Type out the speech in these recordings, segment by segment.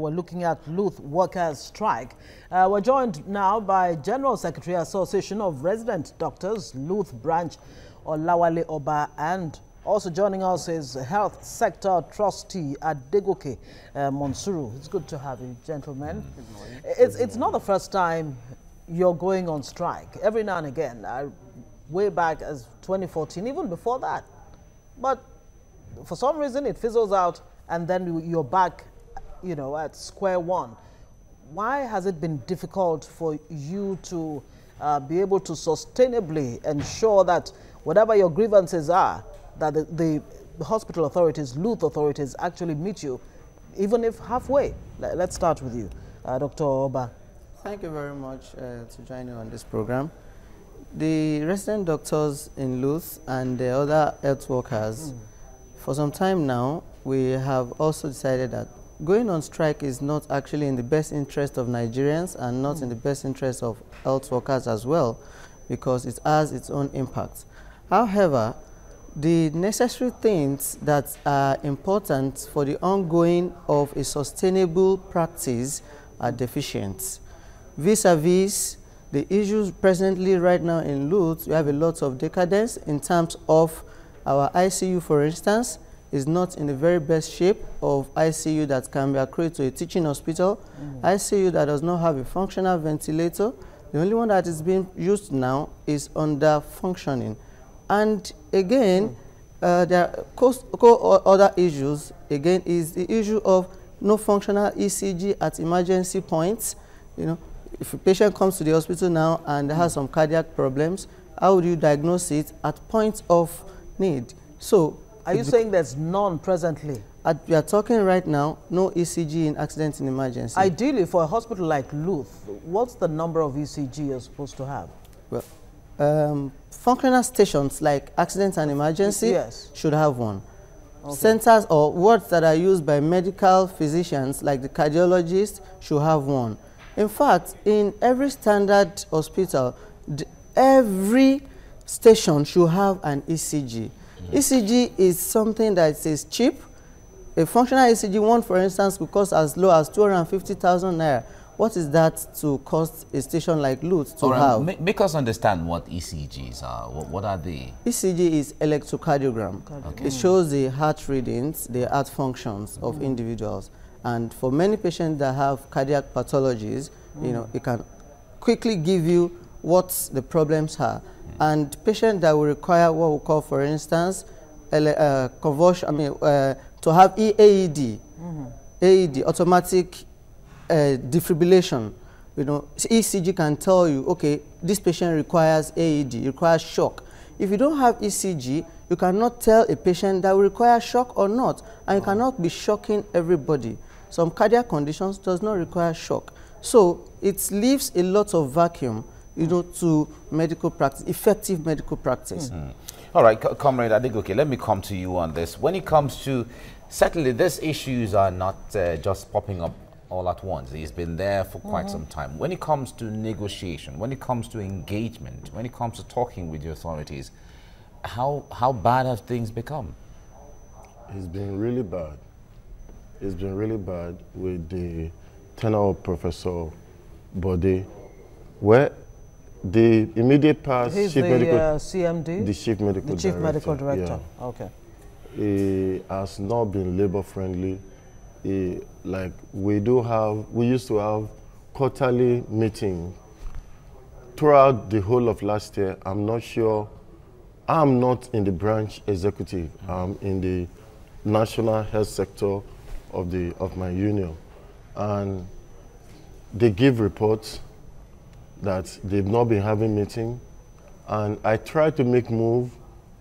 We're looking at LUTH workers' strike. We're joined now by General Secretary Association of Resident Doctors, LUTH branch, Olawale Oba, and also joining us is Health Sector Trustee Adegoke Monsuru. It's good to have you, gentlemen. Good morning. It's not the first time you're going on strike. Every now and again, way back as 2014, even before that. But for some reason, it fizzles out, and then you're back, you know, at square one. Why has it been difficult for you to be able to sustainably ensure that whatever your grievances are, that the hospital authorities, LUTH authorities, actually meet you, even if halfway? Let's start with you, Dr. Oba. Thank you very much to join you on this program. The resident doctors in LUTH and the other health workers, for some time now, we have also decided that going on strike is not actually in the best interest of Nigerians and not in the best interest of health workers as well, because it has its own impact. However, the necessary things that are important for the ongoing of a sustainable practice are deficient. Vis-a-vis the issues presently right now in LUTH, we have a lot of decadence in terms of our ICU, for instance, is not in the very best shape of ICU that can be accredited to a teaching hospital. ICU that does not have a functional ventilator. The only one that is being used now is under functioning. And again, there are other issues. Again, is the issue of no functional ECG at emergency points. You know, if a patient comes to the hospital now and has some cardiac problems, how would you diagnose it at points of need? So, are you saying there's none presently? We are talking right now, no ECG in accident and emergency. Ideally, for a hospital like LUTH, what's the number of ECG you're supposed to have? Well, functional stations like accident and emergency should have one. Okay. Centers or wards that are used by medical physicians like the cardiologist should have one. In fact, in every standard hospital, every station should have an ECG. ECG is something that is cheap. A functional ECG one, for instance, could cost as low as 250,000 naira. What is that to cost a station like LUTH to have? Make us understand what ECGs are. What are they? ECG is electrocardiogram. Okay. It shows the heart readings, the heart functions of individuals. And for many patients that have cardiac pathologies, you know, it can quickly give you what the problems are. And patients that will require what we call, for instance, convulsion, to have AED, AED, automatic defibrillation. You know, ECG can tell you, okay, this patient requires AED, requires shock. If you don't have ECG, you cannot tell a patient that will require shock or not, and you cannot be shocking everybody. Some cardiac conditions does not require shock. So it leaves a lot of vacuum, you know, to medical practice, effective medical practice. All right, Comrade Adegoke, let me come to you on this. When it comes to, certainly these issues are not just popping up all at once. It's been there for quite some time. When it comes to negotiation, when it comes to engagement, when it comes to talking with the authorities, how bad have things become? It's been really bad. It's been really bad with the tenure of Professor Bode, where the immediate past He's chief the medical CMD? The chief medical The chief director, medical director. yeah. Okay. He has not been labor friendly. Like we used to have quarterly meetings throughout the whole of last year. I'm not sure. I'm not in the branch executive. I'm in the national health sector of my union, and they give reports that they've not been having meetings, and I try to make move,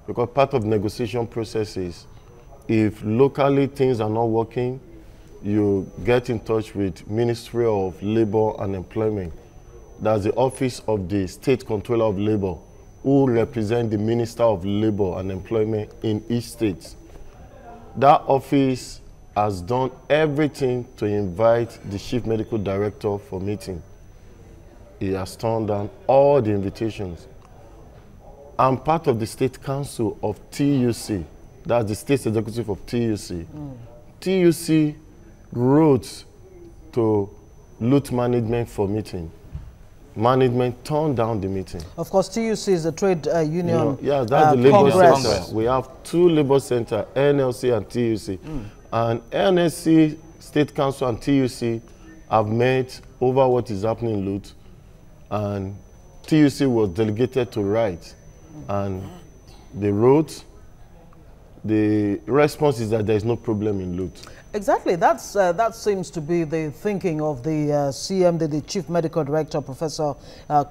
because part of the negotiation process is if locally things are not working, you get in touch with Ministry of Labor and Employment. That's the office of the State Controller of Labor, who represent the Minister of Labor and Employment in each state. That office has done everything to invite the Chief Medical Director for meeting. He has turned down all the invitations. I'm part of the State Council of TUC, that's the State Executive of TUC. TUC wrote to LUTH management for meeting. Management turned down the meeting. Of course, TUC is a trade union. Yeah, that's the labor Congress. center. We have two labor centers, NLC and TUC. And NSC, State Council and TUC have met over what is happening in LUTH. And TUC was delegated to write. And they wrote. The response is that there is no problem in LUTH. Exactly. That seems to be the thinking of the CMD, the Chief Medical Director, Professor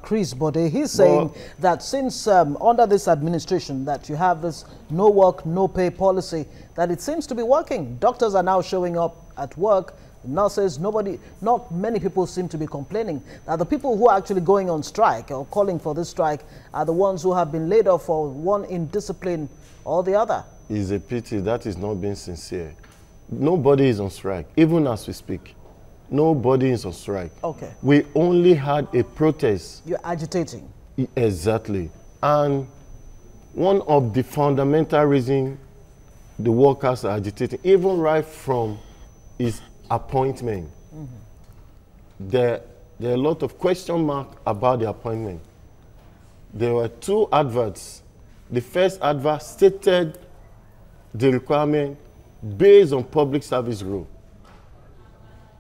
Chris Bode. He's saying that since under this administration that you have this no work, no pay policy, that it seems to be working. Doctors are now showing up at work. Nurses, not many people seem to be complaining. Now, the people who are actually going on strike or calling for this strike are the ones who have been laid off for one indiscipline or the other. It's a pity that is not being sincere. Nobody is on strike, even as we speak. Nobody is on strike. Okay. We only had a protest. You're agitating. Exactly. And one of the fundamental reasons the workers are agitating, even right from his appointment, there are a lot of question marks about the appointment. There were two adverts. The first advert stated the requirement based on public service rule.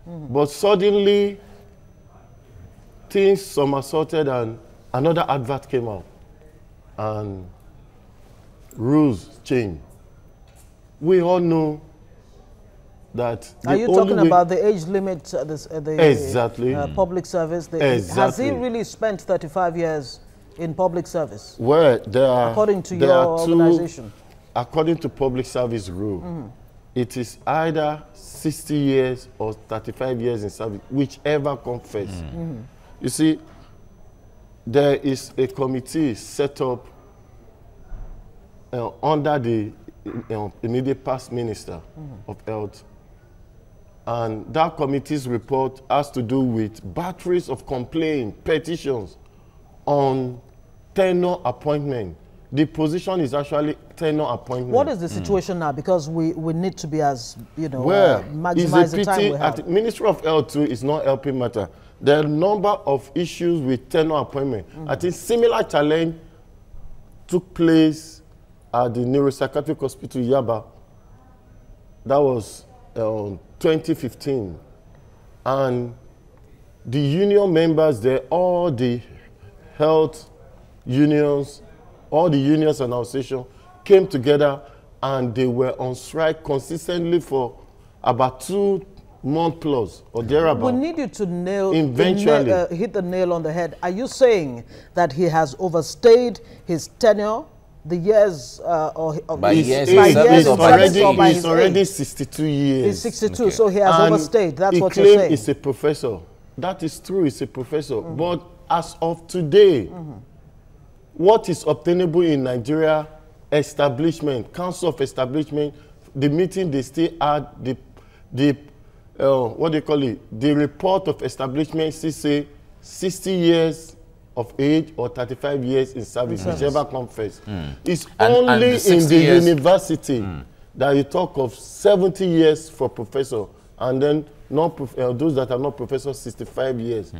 But suddenly, things somersaulted and another advert came out. And rules changed. We all know that... Are you talking about the age limit, exactly. Public service? Exactly. Has he really spent 35 years in public service? Well, there are... According to your organization? According to public service rule, it is either 60 years or 35 years in service, whichever comes first. You see, there is a committee set up under the immediate past Minister of Health. And that committee's report has to do with batteries of complaints, petitions on tenure appointment. The position is actually tenure appointment. What is the situation now? Because we need to be as, it's maximize a the time pity we have. at the Ministry of Health too is not helping matter. There are a number of issues with tenure appointment. I think similar challenge took place at the Neuropsychiatric Hospital Yaba. That was 2015. And the union members there, all the health unions, all the unions and associations came together and they were on strike consistently for about 2 months plus or thereabout. We need you to hit the nail on the head. Are you saying that he has overstayed his tenure, the years he's already 62 years. He's 62, so he has overstayed. That's what you're saying. He claims he's a professor. That is true, he's a professor. But as of today, what is obtainable in Nigeria, establishment, Council of Establishment, the meeting they still had, what do you call it? The report of establishment still say 60 years of age or 35 years in service, whichever comes first. It's only in the university that you talk of 70 years for professor, and then those that are not professors, 65 years.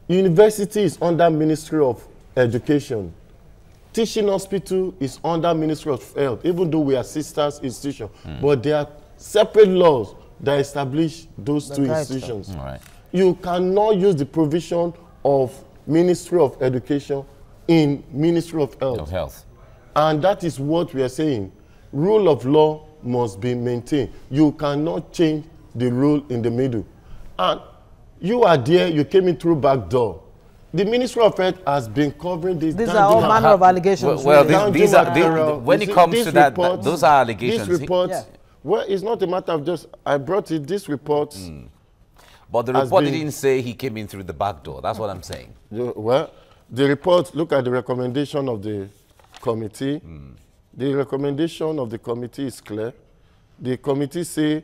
University is under Ministry of Education. Teaching hospital is under Ministry of Health, even though we are sisters institutions. But there are separate laws that establish those two institutions. You cannot use the provision of Ministry of Education in Ministry of Health. And that is what we are saying. Rule of law must be maintained. You cannot change the rule in the middle. And you are there, you came in through back door. The Ministry of Health has been covering this. These are all manner of allegations. Well, these are, when it comes to that, those are allegations. This report, well, it's not a matter of just, I brought it, this report. But the report didn't say he came in through the back door. That's what I'm saying. Well, the report, look at the recommendation of the committee. The recommendation of the committee is clear. The committee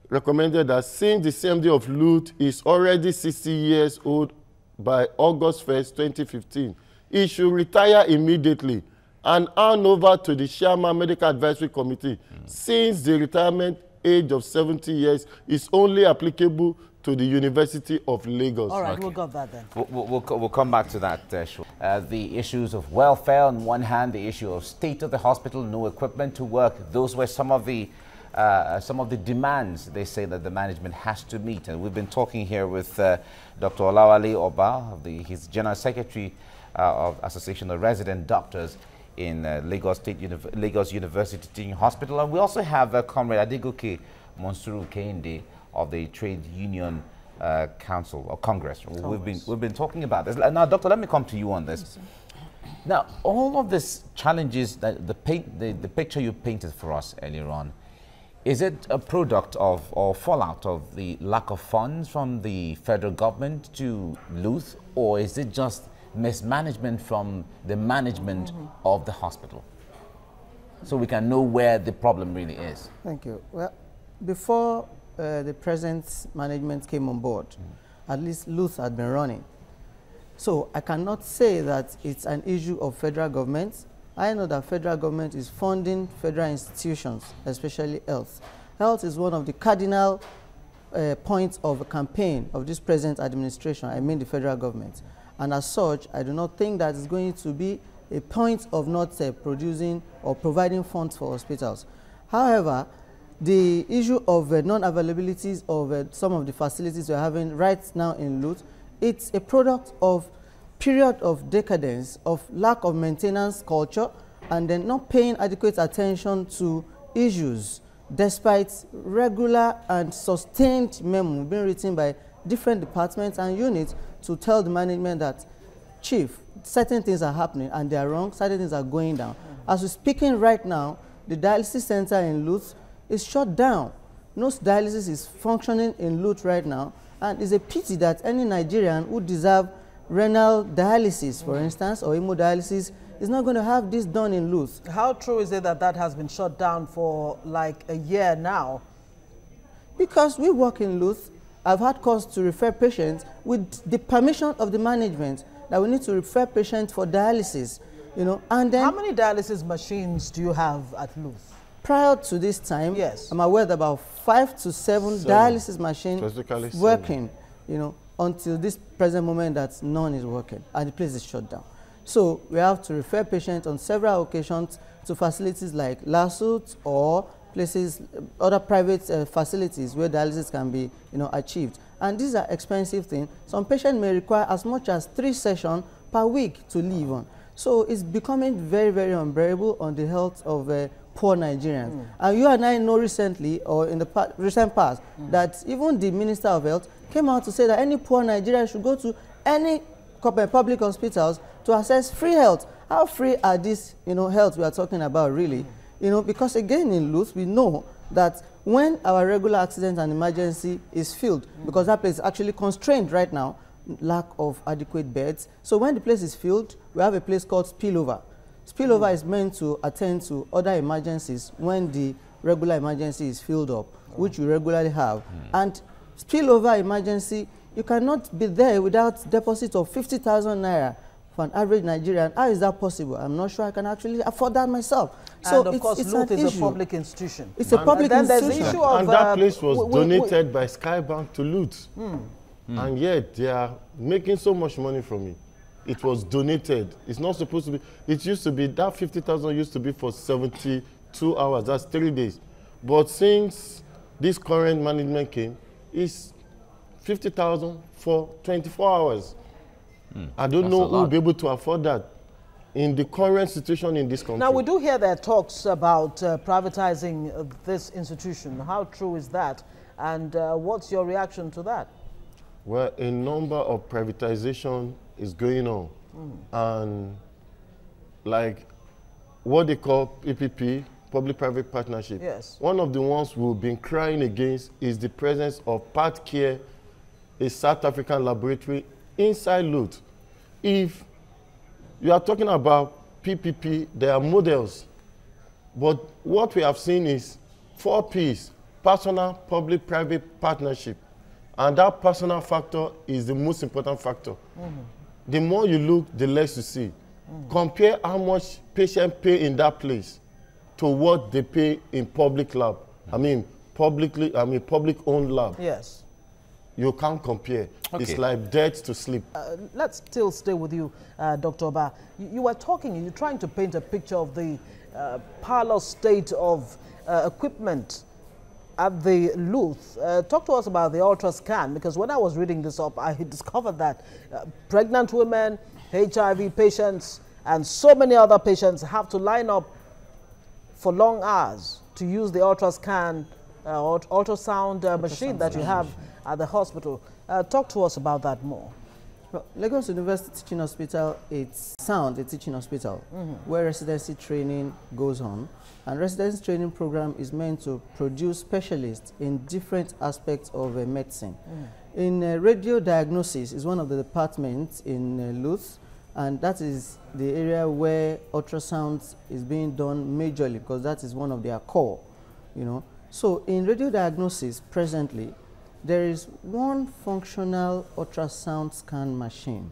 recommended that since the CMD of LUTH is already 60 years old by August 1st, 2015, he should retire immediately and hand over to the Chairman Medical Advisory Committee, since the retirement age of 70 years is only applicable to the University of Lagos. All right, Okay. we'll got that then. We'll come back to that. The issues of welfare on one hand, the issue of state of the hospital, no equipment to work. Those were some of the demands they say that the management has to meet. And we've been talking here with Dr. Olawale Oba, his General Secretary of Association of Resident Doctors in Lagos University Teaching Hospital. And we also have Comrade Adegoke Monsuru Kehinde of the Trade Union Council or Congress. We've been talking about this. Now, Doctor, let me come to you on this. Now, all of these challenges, that the picture you painted for us earlier on, is it a product of or fallout of the lack of funds from the federal government to LUTH, or is it just mismanagement from the management of the hospital? So we can know where the problem really is. Thank you. Well, before the present management came on board, at least LUTH had been running. So I cannot say that it's an issue of federal government. I know that federal government is funding federal institutions, especially health. Health is one of the cardinal points of a campaign of this present administration, I mean the federal government. And as such, I do not think that it's going to be a point of not producing or providing funds for hospitals. However, the issue of non-availabilities of some of the facilities we're having right now in LUTH, it's a product of period of decadence, of lack of maintenance culture, and then not paying adequate attention to issues, despite regular and sustained memo being written by different departments and units to tell the management that, Chief, certain things are happening and they are wrong, certain things are going down. As we're speaking right now, the dialysis center in LUTH is shut down. No dialysis is functioning in LUTH right now, and it's a pity that any Nigerian who deserve renal dialysis, for instance, or hemodialysis, is not going to have this done in LUTH. How true is it that that has been shut down for like a year now? Because we work in LUTH, I've had cause to refer patients with the permission of the management that we need to refer patients for dialysis, you know, and then... How many dialysis machines do you have at LUTH? Prior to this time, yes, I'm aware that about 5 to 7 dialysis machines working, you know, until this present moment that none is working and the place is shut down. So we have to refer patients on several occasions to facilities like LUTH or places, other private facilities where dialysis can be, you know, achieved. And these are expensive things. Some patients may require as much as 3 sessions per week to live on. So it's becoming very, very unbearable on the health of poor Nigerians. And you and I know recently, or in the recent past, that even the Minister of Health came out to say that any poor Nigerian should go to any public hospitals to access free health. How free are these, you know, health we are talking about really? You know, because again in LUTH, we know that when our regular accident and emergency is filled, because that place is actually constrained right now, lack of adequate beds. So when the place is filled, we have a place called spillover. Spillover is meant to attend to other emergencies when the regular emergency is filled up, which we regularly have. And spillover emergency, you cannot be there without deposit of 50,000 naira for an average Nigerian. How is that possible? I'm not sure I can actually afford that myself. So and of course, LUTH is a public institution. It's a public institution. There's the issue of, and that place was donated by Skybank to LUTH. And yet they are making so much money from it. It was donated. It's not supposed to be. It used to be, that 50,000 used to be for 72 hours. That's 3 days. But since this current management came, it's 50,000 for 24 hours. I don't know who will be able to afford that in the current situation in this country. Now, we do hear there talks about privatizing this institution. How true is that? And what's your reaction to that? Well, a number of privatization is going on. And like what they call PPP, public-private partnership. Yes. One of the ones we've been crying against is the presence of PathCare, a South African laboratory inside LUTH. If you are talking about PPP, there are models. But what we have seen is 4 Ps, personal, public-private partnership. And that personal factor is the most important factor. The more you look, the less you see. Compare how much patients pay in that place to what they pay in public lab. I mean, public-owned lab. Yes. You can't compare. Okay. It's like dead to sleep. Let's still stay with you, Dr. Oba. You were talking, you're trying to paint a picture of the parlor state of equipment at the LUTH. Talk to us about the ultrascan, because when I was reading this up, I discovered that pregnant women, HIV patients, and so many other patients have to line up for long hours to use the ultrascan, ultrasound machine that you have at the hospital. Talk to us about that more. Well, Lagos University Teaching Hospital, it's a teaching hospital where residency training goes on. And residency training program is meant to produce specialists in different aspects of medicine. In radio diagnosis is one of the departments in LUTH, and that is the area where ultrasound is being done majorly, because that is one of their core, you know. So in radio diagnosis presently, there is one functional ultrasound scan machine.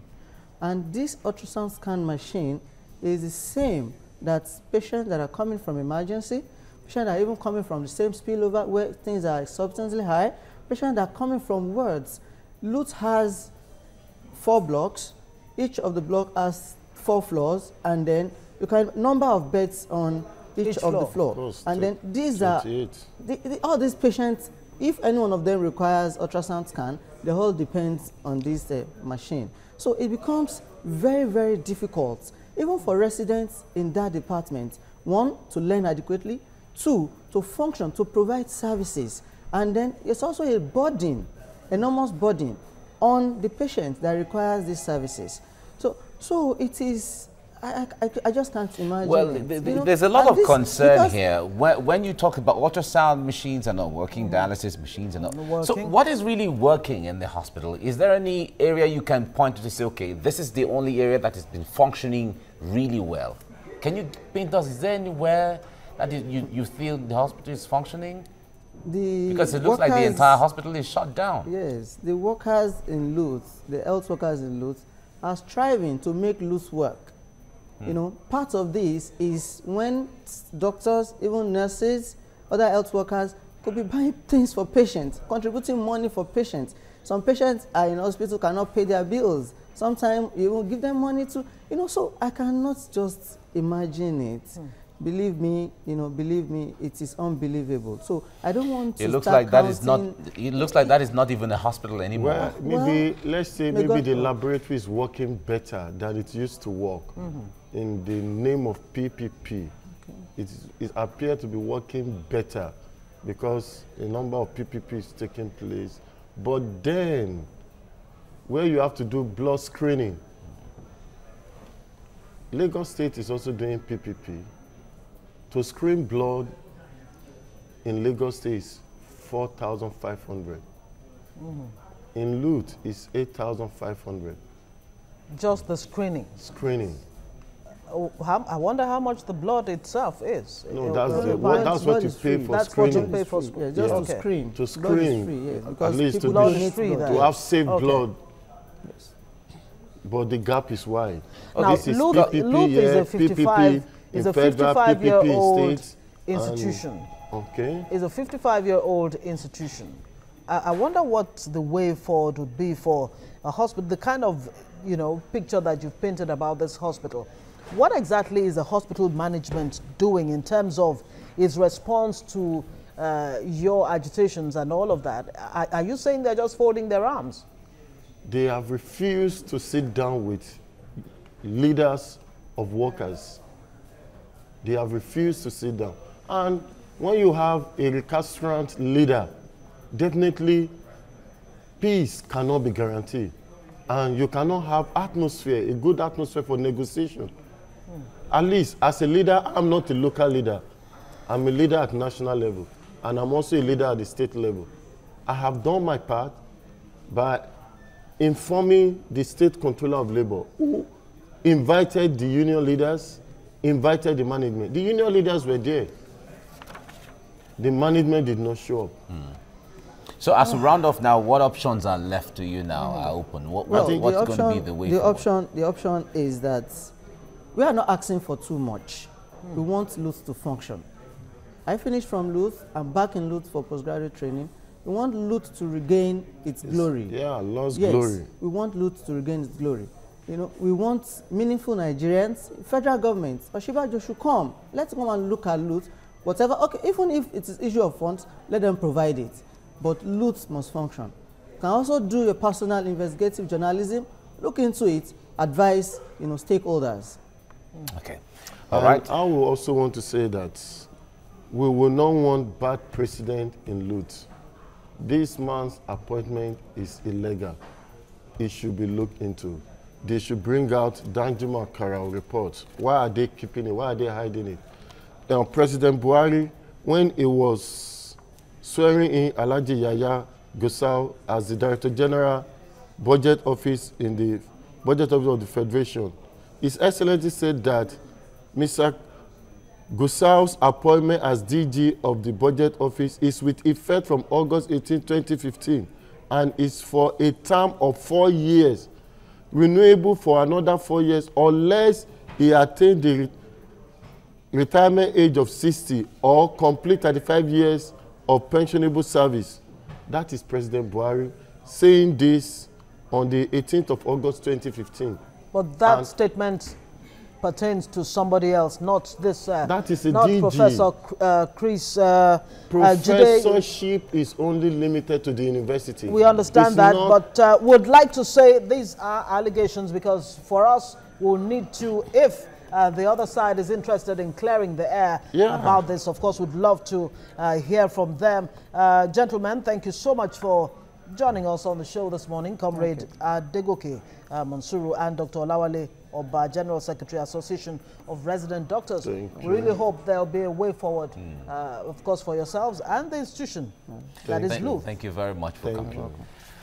And this ultrasound scan machine is the same that patients that are coming from emergency, patients that are even coming from the same spillover where things are substantially high, patients that are coming from wards. LUTH has 4 blocks. Each of the block has 4 floors, and then you can number of beds on each of the floor. And then these 28. All these patients, if any one of them requires ultrasound scan, the whole depends on this machine. So it becomes very, very difficult, even for residents in that department, 1, to learn adequately, 2, to function, to provide services. And then it's also a burden, enormous burden on the patient that requires these services. So it is, I just can't imagine. Well, there's a lot of concern here. When you talk about ultrasound machines are not working, dialysis machines are not working. So what is really working in the hospital? Is there any area you can point to say, okay, this is the only area that has been functioning really well? Can you paint us, is there anywhere that you feel the hospital is functioning? Because it looks like the entire hospital is shut down. Yes, the workers in LUTH, the health workers in LUTH, are striving to make LUTH work. You know, part of this is when doctors, even nurses, other health workers could be buying things for patients, contributing money for patients. Some patients are in hospital, cannot pay their bills. Sometimes you will give them money to, you know, so I cannot just imagine it. Believe me, it is unbelievable. So I don't want to looks like that is not. It looks like that is not even a hospital anymore. Well, let's say maybe the laboratory is working better than it used to work. In the name of PPP, it appears to be working better because a number of PPP is taking place. But then, where you have to do blood screening, Lagos State is also doing PPP. To screen blood in Lagos State is 4,500. In LUTH, it's 8,500. Just the screening? Screening. I wonder how much the blood itself is. No, that's what you pay for screening. That's what you pay for screening. Yeah, just to screen. To screen, free, yes, at least to have safe blood. Yes. But the gap is wide. Now, this is LUTH is a 55-year-old institution. Okay. It's a 55-year-old institution. I wonder what the way forward would be for a hospital, the kind of, picture that you've painted about this hospital. What exactly is the hospital management doing in terms of its response to your agitations and all of that? Are you saying they're just folding their arms? They have refused to sit down with leaders of workers. They have refused to sit down. And when you have a recalcitrant leader, definitely peace cannot be guaranteed. And you cannot have atmosphere, a good atmosphere for negotiation. At least, as a leader, I'm not a local leader. I'm a leader at national level. And I'm also a leader at the state level. I have done my part by informing the state controller of labor, who invited the union leaders, invited the management. The union leaders were there. The management did not show up. So as a round off now, what options are left to you now are open? What's going to be the way forward? The option is that we are not asking for too much. We want LUTH to function. I finished from LUTH. I'm back in LUTH for postgraduate training. We want LUTH to regain its glory. Yeah, lost yes, glory. We want LUTH to regain its glory. You know, we want meaningful Nigerians. Federal government, Oshibajo should come. Let's come and look at LUTH. Whatever, okay, even if it's an issue of funds, let them provide it. But LUTH must function. You can also do your personal investigative journalism, look into it, advise, you know, stakeholders. Okay. All right. I will also want to say that we will not want bad precedent in LUTH. This man's appointment is illegal. It should be looked into. They should bring out Danjuma Karao report. Why are they keeping it? Why are they hiding it? President Buhari, when he was swearing in Alhaji Yaya Gusau as the Director General Budget Office in the Budget Office of the Federation, His Excellency said that Mr. Gusau's appointment as DG of the Budget Office is with effect from August 18, 2015 and is for a term of 4 years, renewable for another 4 years unless he attained the retirement age of 60 or complete 35 years of pensionable service. That is President Buhari saying this on the 18th of August 2015. But that statement pertains to somebody else, not this. That is a not DG. Professor Chris. Professorship is only limited to the university. We understand it's that, but would like to say these are allegations because for us, we'll need to, if the other side is interested in clearing the air about this, of course, we'd love to hear from them. Gentlemen, thank you so much for joining us on the show this morning, Comrade Degoke Monsuru and Dr. Olawale Oba, General Secretary, Association of Resident Doctors. We really hope there'll be a way forward, of course, for yourselves and the institution that is LUTH. Thank you very much for coming.